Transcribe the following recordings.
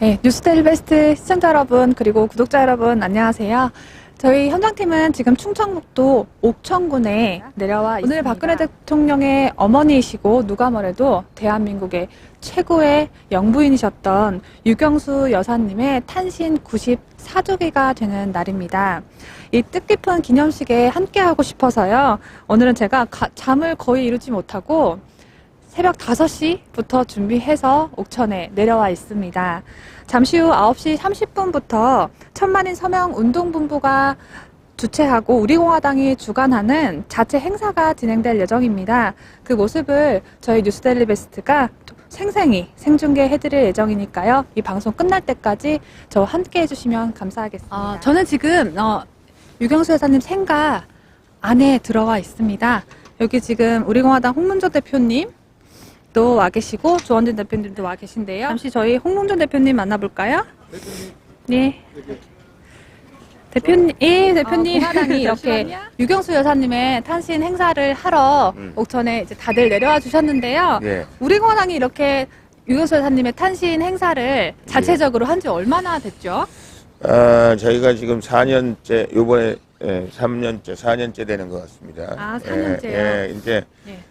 네, 뉴스데일리 베스트 시청자 여러분 그리고 구독자 여러분 안녕하세요. 저희 현장팀은 지금 충청북도 옥천군에 내려와 있습니다. 오늘 박근혜 대통령의 어머니이시고 누가 뭐래도 대한민국의 최고의 영부인이셨던 유경수 여사님의 탄신 94주기가 되는 날입니다. 이 뜻깊은 기념식에 함께하고 싶어서요. 오늘은 제가 잠을 거의 이루지 못하고 새벽 5시부터 준비해서 옥천에 내려와 있습니다. 잠시 후 9시 30분부터 천만인 서명운동본부가 주최하고 우리공화당이 주관하는 자체 행사가 진행될 예정입니다. 그 모습을 저희 뉴스데일리 베스트가 생생히 생중계해드릴 예정이니까요. 이 방송 끝날 때까지 저와 함께 해주시면 감사하겠습니다. 저는 지금 유경수 여사님 생가 안에 들어와 있습니다. 여기 지금 우리공화당 홍문조 대표님 또 와 계시고 조원진 대표님도 와 계신데요. 잠시 저희 홍문조 대표님 만나볼까요? 네. 대표님, 공화당이 이렇게 유경수 여사님의 탄신 행사를 하러 옥천에 이제 다들 내려와 주셨는데요. 네. 우리공화당이 이렇게 유경수 여사님의 탄신 행사를 자체적으로 한 지 얼마나 됐죠? 저희가 지금 4년째, 요번에 3년째, 4년째 되는 것 같습니다. 아, 4년째요? 이제 네.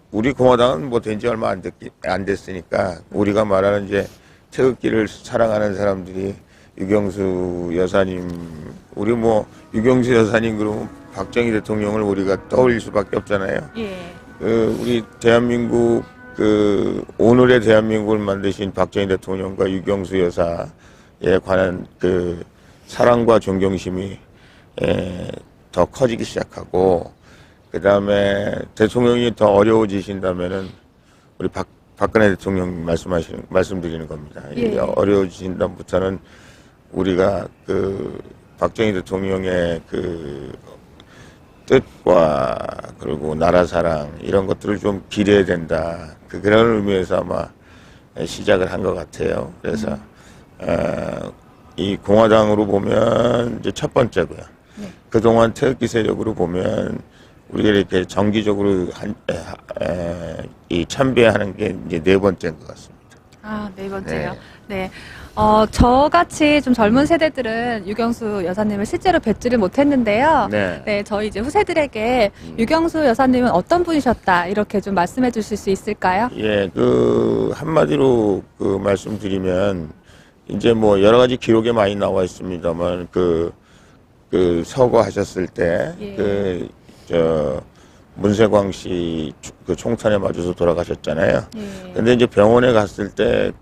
우리 공화당은 뭐 된 지 얼마 안 됐으니까 우리가 말하는 이제 태극기를 사랑하는 사람들이 유경수 여사님, 우리 뭐 유경수 여사님 그러면 박정희 대통령을 우리가 떠올릴 수밖에 없잖아요. 예. 우리 대한민국 오늘의 대한민국을 만드신 박정희 대통령과 유경수 여사에 관한 사랑과 존경심이 더 커지기 시작하고, 그 다음에 대통령이 더 어려워지신다면은 우리 박근혜 대통령 말씀드리는 겁니다. 예. 어려워지신다부터는 우리가 박정희 대통령의 뜻과 그리고 나라 사랑 이런 것들을 좀 기려야 된다. 그런 의미에서 아마 시작을 한 것 같아요. 그래서 이 공화당으로 보면 이제 첫 번째고요. 네. 그동안 태극기 세력으로 보면 우리가 이렇게 정기적으로 이 참배하는 게 이제 4번째인 것 같습니다. 아, 4번째요. 네. 네. 저같이 좀 젊은 세대들은 유경수 여사님을 실제로 뵙지를 못했는데요. 네. 네, 저희 이제 후세들에게 유경수 여사님은 어떤 분이셨다, 이렇게 좀 말씀해 주실 수 있을까요? 예, 한마디로 말씀드리면, 이제 뭐 여러 가지 기록에 많이 나와 있습니다만, 서거하셨을 때, 예. 문세광 씨 총탄에 맞아서 돌아가셨잖아요. 예. 근데 이제 병원에 갔을 때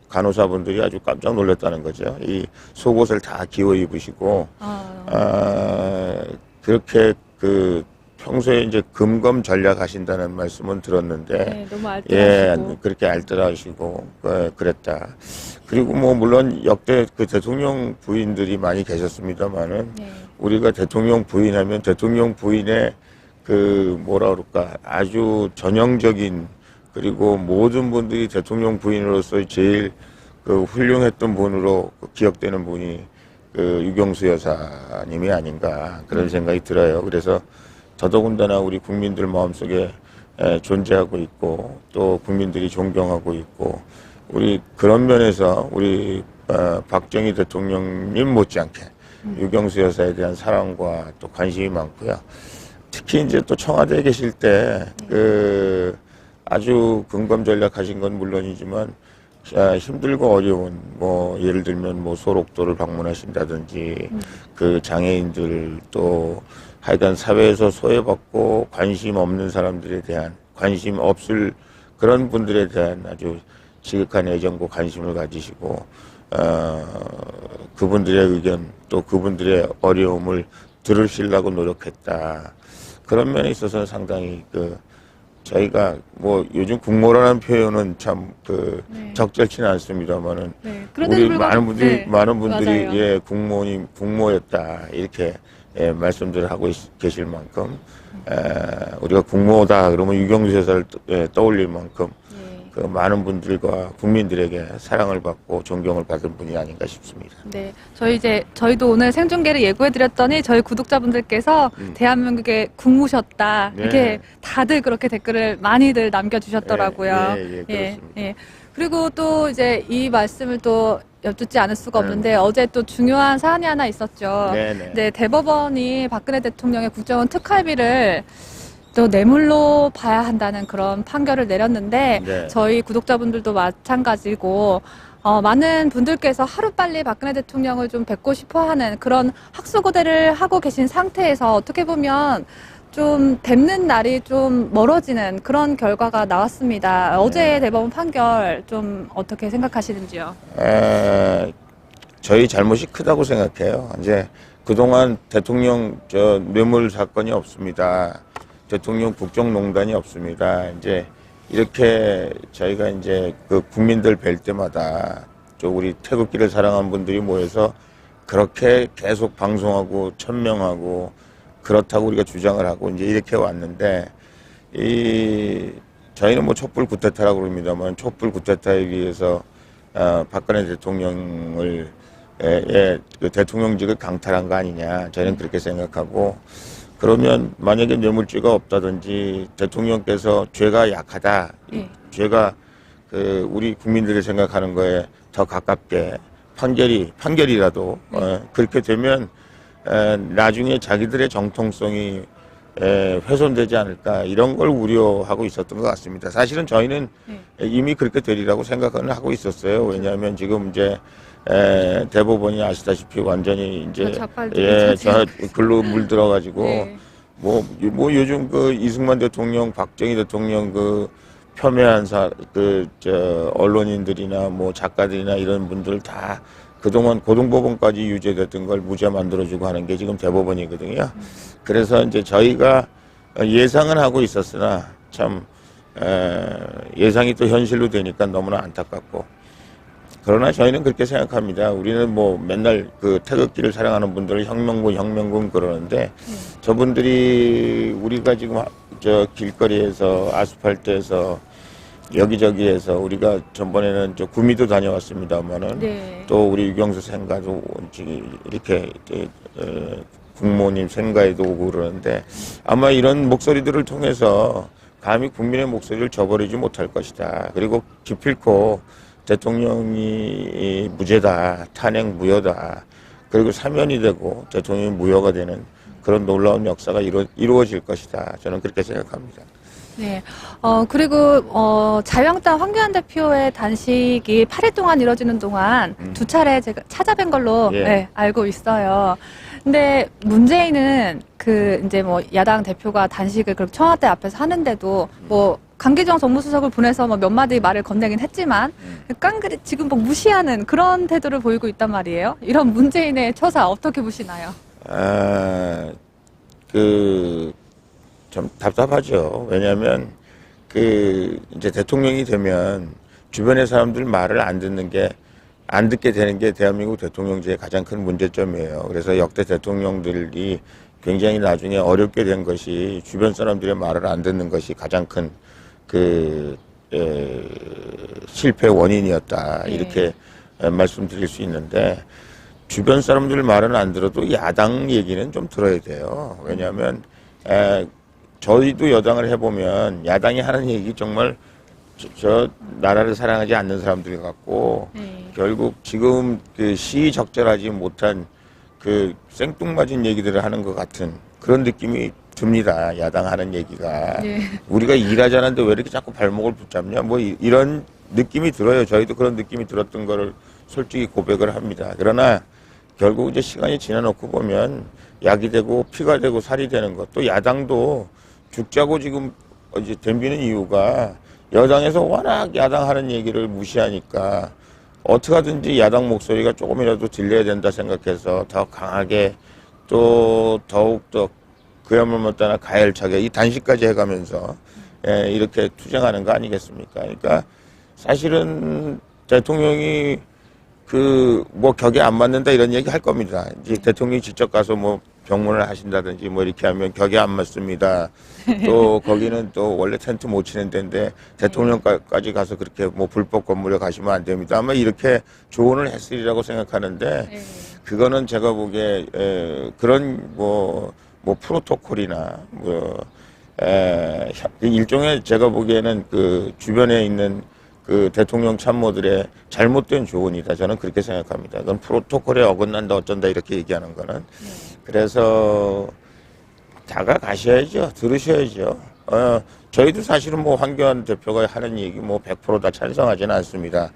간호사분들이 아주 깜짝 놀랐다는 거죠. 이 속옷을 다 기워 입으시고, 그렇게 평소에 이제 금검 전략 하신다는 말씀은 들었는데, 네, 너무 알뜰하시고. 예, 그렇게 알뜰하시고, 그랬다. 그리고 뭐, 물론 역대 대통령 부인들이 많이 계셨습니다만은, 네. 우리가 대통령 부인하면 대통령 부인의 뭐라 그럴까, 아주 전형적인, 그리고 모든 분들이 대통령 부인으로서 제일 훌륭했던 분으로 기억되는 분이 유경수 여사님이 아닌가, 그런 생각이 들어요. 그래서 더더군다나 우리 국민들 마음속에 존재하고 있고, 또 국민들이 존경하고 있고, 우리 그런 면에서 우리 박정희 대통령님 못지않게 유경수 여사에 대한 사랑과 또 관심이 많고요. 특히 이제 또 청와대에 계실 때 아주 근검전략 하신 건 물론이지만 힘들고 어려운, 뭐 예를 들면 뭐 소록도를 방문하신다든지 장애인들, 또 하여간 사회에서 소외받고 관심 없는 사람들에 대한, 관심 없을 그런 분들에 대한 아주 지극한 애정과 관심을 가지시고, 그분들의 의견, 또 그분들의 어려움을 들으시려고 노력했다. 그런 면에 있어서는 상당히 저희가 뭐 요즘 국모라는 표현은 참 네. 적절치는 않습니다만은, 네. 우리 많은 분들이 맞아요. 예, 국모였다, 이렇게 말씀들을 하고 계실 만큼, 우리가 국모다 그러면 유경수 여사를 떠올릴 만큼 많은 분들과 국민들에게 사랑을 받고 존경을 받은 분이 아닌가 싶습니다. 네, 저희도 오늘 생중계를 예고해드렸더니 저희 구독자분들께서 대한민국의 국무셨다, 네. 이렇게 다들 그렇게 댓글을 많이들 남겨주셨더라고요. 예, 그렇습니다. 예. 그리고 또 이제 이 말씀을 또 여쭙지 않을 수가 없는데 어제 또 중요한 사안이 하나 있었죠. 네네. 네, 대법원이 박근혜 대통령의 국정원 특활비를 또 뇌물로 봐야 한다는 그런 판결을 내렸는데 네. 저희 구독자분들도 마찬가지고 많은 분들께서 하루빨리 박근혜 대통령을 좀 뵙고 싶어 하는 그런 학수고대를 하고 계신 상태에서 어떻게 보면 좀 뵙는 날이 좀 멀어지는 그런 결과가 나왔습니다. 어제의 대법원 판결 좀 어떻게 생각하시는지요? 저희 잘못이 크다고 생각해요. 이제 그동안 대통령 뇌물 사건이 없습니다. 대통령 국정농단이 없습니다. 이제 이렇게 저희가 이제 그 국민들 뵐 때마다 저 우리 태극기를 사랑하는 분들이 모여서 그렇게 계속 방송하고 천명하고 그렇다고 우리가 주장을 하고 이제 이렇게 왔는데 저희는 뭐 촛불 쿠데타라고 그럽니다만 촛불 쿠데타에 의해서 박근혜 대통령을 그 대통령직을 강탈한 거 아니냐 저희는 그렇게 생각하고 그러면 만약에 뇌물죄가 없다든지 대통령께서 죄가 약하다 죄가 그 우리 국민들이 생각하는 거에 더 가깝게 판결이라도 그렇게 되면 나중에 자기들의 정통성이 훼손되지 않을까 이런 걸 우려하고 있었던 것 같습니다. 사실은 저희는 이미 그렇게 되리라고 생각은 하고 있었어요. 왜냐하면 지금 이제 대법원이 아시다시피 완전히 이제 저 글로 물들어가지고 네. 뭐 요즘 그 이승만 대통령, 박정희 대통령 그 폄훼한 언론인들이나 뭐 작가들이나 이런 분들 다 그동안 고등법원까지 유죄됐던 걸 무죄 만들어주고 하는 게 지금 대법원이거든요. 그래서 이제 저희가 예상은 하고 있었으나 참 예상이 또 현실로 되니까 너무나 안타깝고 그러나 저희는 그렇게 생각합니다. 우리는 뭐 맨날 그 태극기를 사랑하는 분들을 혁명군 그러는데 저분들이 우리가 지금 저 길거리에서 아스팔트에서 여기저기에서 우리가 전번에는 저 구미도 다녀왔습니다만은 또 우리 유경수 생가도 이렇게 국모님 생가에도 오고 그러는데 아마 이런 목소리들을 통해서 감히 국민의 목소리를 저버리지 못할 것이다. 그리고 기필코 대통령이 무죄다, 탄핵 무효다. 그리고 사면이 되고 대통령이 무효가 되는 그런 놀라운 역사가 이루어질 것이다. 저는 그렇게 생각합니다. 네. 그리고, 자유한국당 황교안 대표의 단식이 8일 동안 이뤄지는 동안 두 차례 제가 찾아뵌 걸로 알고 있어요. 근데 문제는 이제 뭐 야당 대표가 단식을 그렇게 청와대 앞에서 하는데도 뭐 강기정 정무수석을 보내서 뭐 몇 마디 말을 건네긴 했지만 깡그리 지금 뭐 무시하는 그런 태도를 보이고 있단 말이에요. 이런 문재인의 처사 어떻게 보시나요? 좀 답답하죠. 왜냐하면 이제 대통령이 되면 주변의 사람들 말을 안 듣게 되는 게 대한민국 대통령제의 가장 큰 문제점이에요. 그래서 역대 대통령들이 굉장히 나중에 어렵게 된 것이 주변 사람들의 말을 안 듣는 것이 가장 큰 실패 원인이었다. 이렇게 말씀드릴 수 있는데 주변 사람들 말은 안 들어도 야당 얘기는 좀 들어야 돼요. 왜냐하면 저희도 여당을 해보면 야당이 하는 얘기 정말 저 나라를 사랑하지 않는 사람들 같고 결국 지금 시의적절하지 못한 생뚱맞은 얘기들을 하는 것 같은 그런 느낌이 듭니다. 야당 하는 얘기가 우리가 일하자는데 왜 이렇게 자꾸 발목을 붙잡냐 뭐 이런 느낌이 들어요. 저희도 그런 느낌이 들었던 거를 솔직히 고백을 합니다. 그러나 결국 이제 시간이 지나놓고 보면 약이 되고 피가 되고 살이 되는 것 또 야당도 죽자고 지금 이제 덤비는 이유가 여당에서 워낙 야당 하는 얘기를 무시하니까 어떻게 하든지 야당 목소리가 조금이라도 들려야 된다 생각해서 더 강하게 또 더욱더 그야말로 못하나 가열차게 이 단식까지 해가면서 이렇게 투쟁하는 거 아니겠습니까? 그러니까 사실은 대통령이 뭐 격에 안 맞는다 이런 얘기 할 겁니다. 이제 대통령이 직접 가서 뭐 병문을 하신다든지 뭐 이렇게 하면 격에 안 맞습니다. 또 거기는 또 원래 텐트 못 치는 데인데 대통령까지 가서 그렇게 뭐 불법 건물에 가시면 안 됩니다. 아마 이렇게 조언을 했으리라고 생각하는데 그거는 제가 보기에 그런 뭐 프로토콜이나 일종의 제가 보기에는 그 주변에 있는 그 대통령 참모들의 잘못된 조언이다. 저는 그렇게 생각합니다. 그건 프로토콜에 어긋난다 어쩐다 이렇게 얘기하는 거는. 그래서 다가가셔야죠. 들으셔야죠. 저희도 사실은 뭐 황교안 대표가 하는 얘기 뭐 100%다 찬성하지는 않습니다.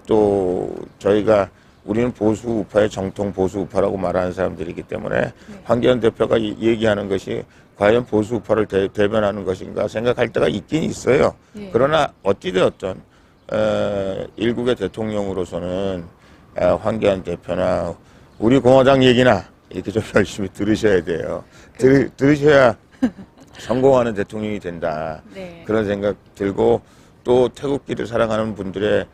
또 저희가 우리는 보수 우파의 정통 보수 우파라고 말하는 사람들이기 때문에 황교안 대표가 얘기하는 것이 과연 보수 우파를 대변하는 것인가 생각할 때가 있긴 있어요. 그러나 어찌되었든 일국의 대통령으로서는 황교안 대표나 우리 공화당 얘기나 이렇게 좀 열심히 들으셔야 돼요. 들으셔야 성공하는 대통령이 된다. 네. 그런 생각 들고 또 태극기를 사랑하는 분들의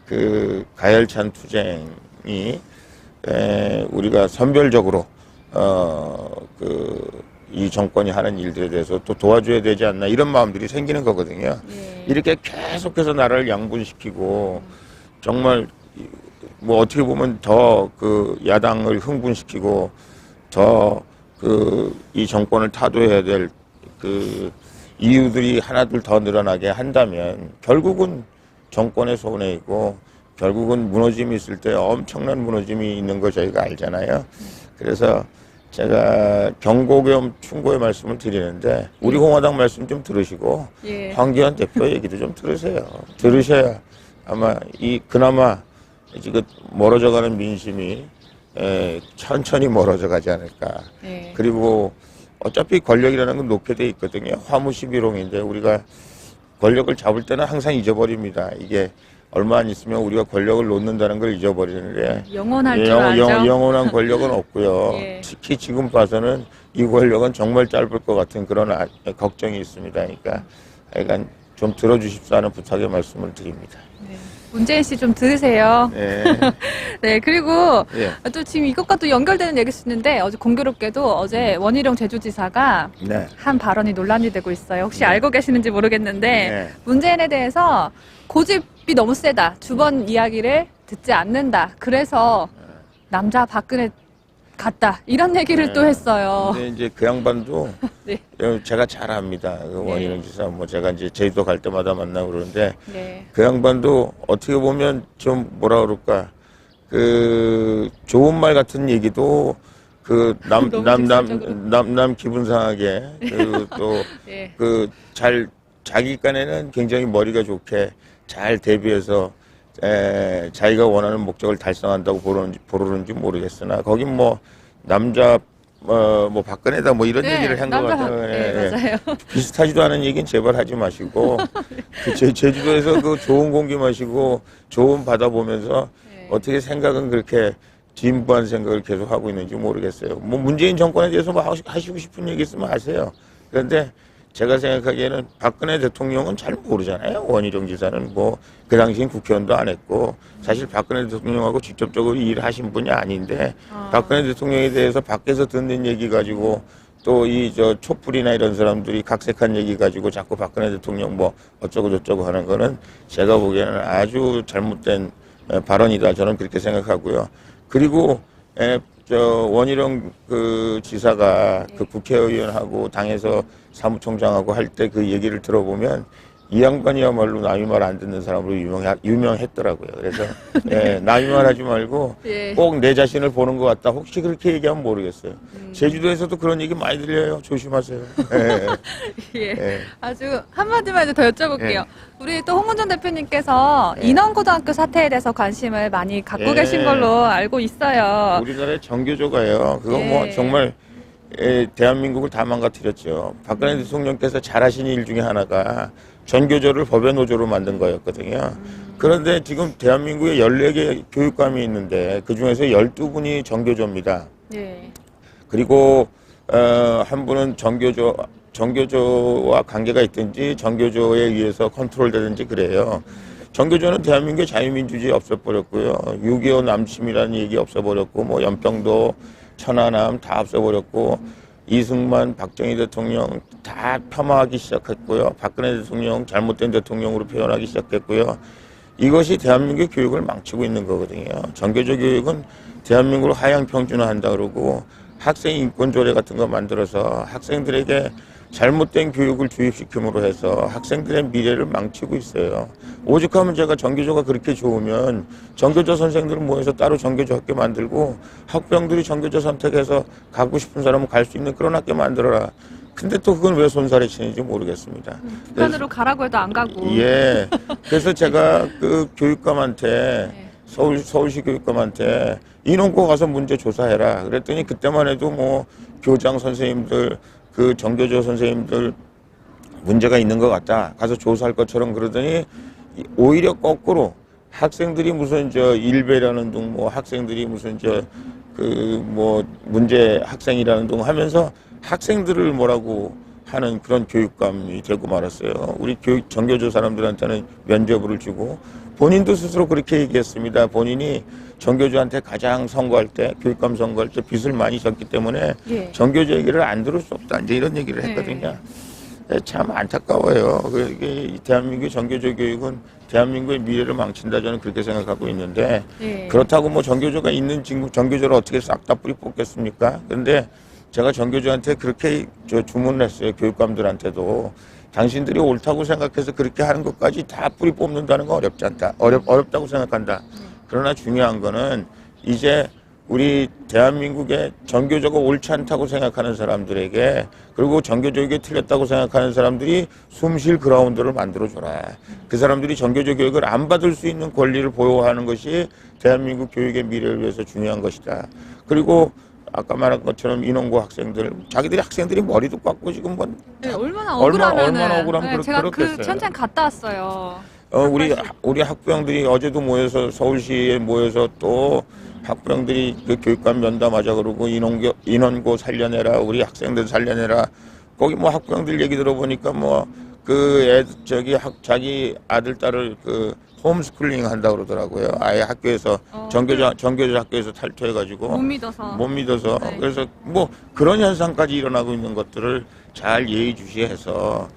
그 가열찬 투쟁이 우리가 선별적으로 이 정권이 하는 일들에 대해서 또 도와줘야 되지 않나 이런 마음들이 생기는 거거든요. 이렇게 계속해서 나라를 양분시키고 정말 뭐 어떻게 보면 더 그 야당을 흥분시키고 더 이 정권을 타도해야 될 그 이유들이 하나둘 더 늘어나게 한다면 결국은 정권의 손해이고 결국은 무너짐이 있을 때 엄청난 무너짐이 있는 거 저희가 알잖아요. 그래서 제가 경고 겸 충고의 말씀을 드리는데 우리 공화당 말씀 좀 들으시고 황교안 대표 얘기도 좀 들으세요. 들으셔야 아마 그나마 지금 멀어져가는 민심이 천천히 멀어져 가지 않을까. 그리고 어차피 권력이라는 건 놓게 돼 있거든요. 화무시비롱인데 우리가 권력을 잡을 때는 항상 잊어버립니다. 이게 얼마 안 있으면 우리가 권력을 놓는다는 걸 잊어버리는데 영원할 줄 알죠. 영원한 권력은 없고요. 특히 지금 봐서는 이 권력은 정말 짧을 것 같은 그런 걱정이 있습니다. 그러니까 약간 좀 들어주십사 하는 부탁의 말씀을 드립니다. 문재인 씨 좀 들으세요. 네. 네, 그리고 예. 또 지금 이것과 또 연결되는 얘기일 수 있는데 어제 공교롭게도 어제 원희룡 제주지사가 네. 한 발언이 논란이 되고 있어요. 혹시 알고 계시는지 모르겠는데 네. 문재인에 대해서 고집이 너무 세다. 주번 이야기를 듣지 않는다. 그래서 남자 박근혜 같다. 이런 얘기를 또 했어요. 근데 이제 그 양반도 네. 제가 잘 압니다. 그 원희룡 지사 뭐 제가 이제 제주도 갈 때마다 만나고 그러는데 그 양반도 어떻게 보면 좀 뭐라 그럴까 그 좋은 말 같은 얘기도 그 남 기분 상하게 또 그 자기 깐에는 굉장히 머리가 좋게 잘 대비해서 자기가 원하는 목적을 달성한다고 보르는지 모르겠으나 거긴 뭐 남자 뭐 박근혜다 뭐 이런 얘기를 한 것 같아요. 맞아요. 비슷하지도 않은 얘기는 제발 하지 마시고 그 제주도에서 그 좋은 공기 마시고 좋은 바다 보면서 어떻게 생각은 그렇게 진부한 생각을 계속 하고 있는지 모르겠어요. 뭐 문재인 정권에 대해서 뭐 하시고 싶은 얘기 있으면 하세요. 그런데 제가 생각하기에는 박근혜 대통령은 잘 모르잖아요. 원희룡 지사는 뭐 그 당시엔 국회의원도 안 했고 사실 박근혜 대통령하고 직접적으로 일하신 분이 아닌데 박근혜 대통령에 대해서 밖에서 듣는 얘기 가지고 또 촛불이나 이런 사람들이 각색한 얘기 가지고 자꾸 박근혜 대통령 뭐 어쩌고 저쩌고 하는 거는 제가 보기에는 아주 잘못된 발언이다. 저는 그렇게 생각하고요. 그리고 원희룡 그 지사가 그 국회의원하고 당에서 사무총장하고 할 때 그 얘기를 들어보면 이 양반이야말로 남의 말 안 듣는 사람으로 유명했더라고요. 그래서 남의 말 하지 말고 꼭 내 자신을 보는 것 같다. 혹시 그렇게 얘기하면 모르겠어요. 제주도에서도 그런 얘기 많이 들려요. 조심하세요. 아주 한마디만 더 여쭤볼게요. 우리 또 홍문전 대표님께서 인원고등학교 사태에 대해서 관심을 많이 갖고 계신 걸로 알고 있어요. 우리나라의 정교조가요. 그거 뭐 정말 대한민국을 다 망가뜨렸죠. 박근혜 대통령께서 잘하신 일 중에 하나가 전교조를 법의 노조로 만든 거였거든요. 그런데 지금 대한민국에 14개 교육감이 있는데 그중에서 12분이 정교조입니다. 그리고 한 분은 정교조와 관계가 있든지 정교조에 의해서 컨트롤되든지 그래요. 정교조는 대한민국의 자유민주주의 없애버렸고요. 6.25 남침이라는 얘기 없애버렸고 뭐 연평도 천안함 다 없애버렸고 이승만, 박정희 대통령 다 폄하하기 시작했고요. 박근혜 대통령 잘못된 대통령으로 표현하기 시작했고요. 이것이 대한민국의 교육을 망치고 있는 거거든요. 정교조 교육은 대한민국을 하향 평준화한다 그러고 학생 인권 조례 같은 거 만들어서 학생들에게 잘못된 교육을 주입시킴으로 해서 학생들의 미래를 망치고 있어요. 오죽하면 제가 전교조가 그렇게 좋으면 전교조 선생들을 모여서 따로 전교조 학교 만들고 학부형들이 전교조 선택해서 가고 싶은 사람은 갈 수 있는 그런 학교 만들어라. 근데 또 그건 왜 손살에 치는지 모르겠습니다. 북한으로 가라고 해도 안 가고. 예. 그래서 제가 그 교육감한테 네. 서울시 교육감한테 인원고 가서 문제 조사해라. 그랬더니 그때만 해도 뭐 교장 선생님들 그 전교조 선생님들 문제가 있는 것 같다. 가서 조사할 것처럼 그러더니 오히려 거꾸로 학생들이 무슨 저 일베라는 둥 뭐 학생들이 무슨 저 그 뭐 문제 학생이라는 둥 하면서 학생들을 뭐라고 하는 그런 교육감이 되고 말았어요. 우리 교육 전교조 사람들한테는 면죄부를 주고 본인도 스스로 그렇게 얘기했습니다. 본인이 전교조한테 가장 선거할 때 교육감 선거할 때 빚을 많이 졌기 때문에 예. 전교조 얘기를 안 들을 수 없다. 이제 이런 얘기를 했거든요. 참 안타까워요. 이게 이 대한민국 전교조 교육은 대한민국의 미래를 망친다 저는 그렇게 생각하고 있는데 예. 그렇다고 뭐 전교조가 있는 전교조를 어떻게 싹 다 뿌리 뽑겠습니까? 그런데 제가 전교조한테 그렇게 주문을 했어요. 교육감들한테도. 당신들이 옳다고 생각해서 그렇게 하는 것까지 다 뿌리 뽑는다는 건 어렵지 않다. 어렵다고 생각한다. 그러나 중요한 거는 이제 우리 대한민국의 전교조가 옳지 않다고 생각하는 사람들에게 그리고 전교조에게 틀렸다고 생각하는 사람들이 숨쉴 그라운드를 만들어줘라. 그 사람들이 전교조 교육을 안 받을 수 있는 권리를 보호하는 것이 대한민국 교육의 미래를 위해서 중요한 것이다. 그리고 아까 말한 것처럼 인원고 학생들, 자기들이 학생들이 머리도 깎고 지금 뭐 네, 얼마나 억울하면은. 얼마나 억울하면 제가 그렇겠어요. 그 현장 갔다 왔어요. 우리 학부형들이 어제도 모여서 서울시에 모여서 또 학부형들이 그 교육감 면담하자 그러고 인원고 살려내라 우리 학생들 살려내라 거기 뭐 학부형들 얘기 들어보니까 뭐 그 자기 아들 딸을 그 홈스쿨링 한다 그러더라고요. 아예 학교에서 전교조 학교에서 탈퇴해가지고 못 믿어서 네. 그래서 뭐 그런 현상까지 일어나고 있는 것들을 잘 예의주시해서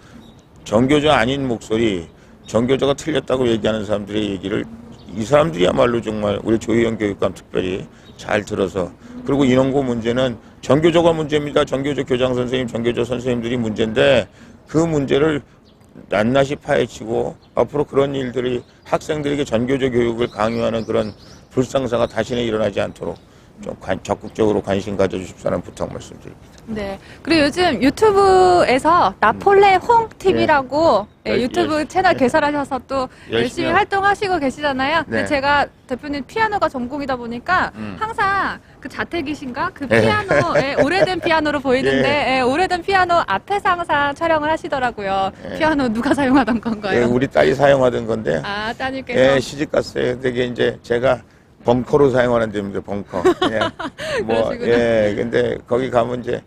전교조 아닌 목소리 전교조가 틀렸다고 얘기하는 사람들의 얘기를 이 사람들이야말로 정말 우리 조희연 교육감 특별히 잘 들어서 그리고 인원고 문제는 전교조가 문제입니다. 전교조 교장 선생님, 전교조 선생님들이 문제인데 그 문제를 낱낱이 파헤치고 앞으로 그런 일들이 학생들에게 전교조 교육을 강요하는 그런 불상사가 다시는 일어나지 않도록 좀 적극적으로 관심 가져주십사는 부탁 말씀드립니다. 네. 그리고 요즘 유튜브에서 나폴레 홍 TV라고 유튜브 채널 개설하셔서 또 열심히 활동하시고 계시잖아요. 네. 근데 제가 대표님 피아노가 전공이다 보니까 항상 그 자택이신가? 그 네. 피아노, 오래된 피아노로 보이는데 오래된 피아노 앞에서 항상 촬영을 하시더라고요. 네. 피아노 누가 사용하던 건가요? 우리 딸이 사용하던 건데 아, 따님께서. 시집 갔어요. 근데 이게 이제 제가 벙커로 사용하는 데입니다. 벙커. 그러시구나. 근데 거기 가면 이제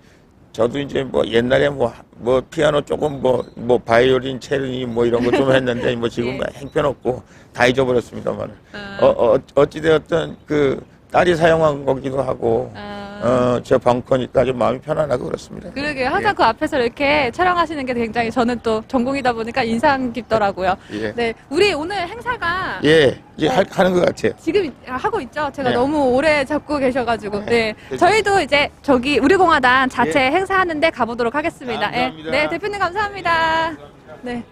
저도 이제 뭐 옛날에 뭐 피아노 조금 뭐 바이올린, 체르니 뭐 이런 거 좀 했는데 뭐 지금 예. 행편없고 다 잊어버렸습니다만. 어찌되었든 그 딸이 사용한 거기도 하고 저 벙커니까 좀 마음이 편안하고 그렇습니다. 그러게요. 항상 그 앞에서 이렇게 촬영하시는 게 굉장히 저는 또 전공이다 보니까 인상 깊더라고요. 예. 네. 우리 오늘 행사가 이제 하는 것 같아요. 지금 하고 있죠. 제가 네. 너무 오래 잡고 계셔가지고. 네. 그렇죠. 저희도 이제 저기 우리공화당 자체 행사하는데 가보도록 하겠습니다. 감사합니다. 네. 대표님 감사합니다. 네.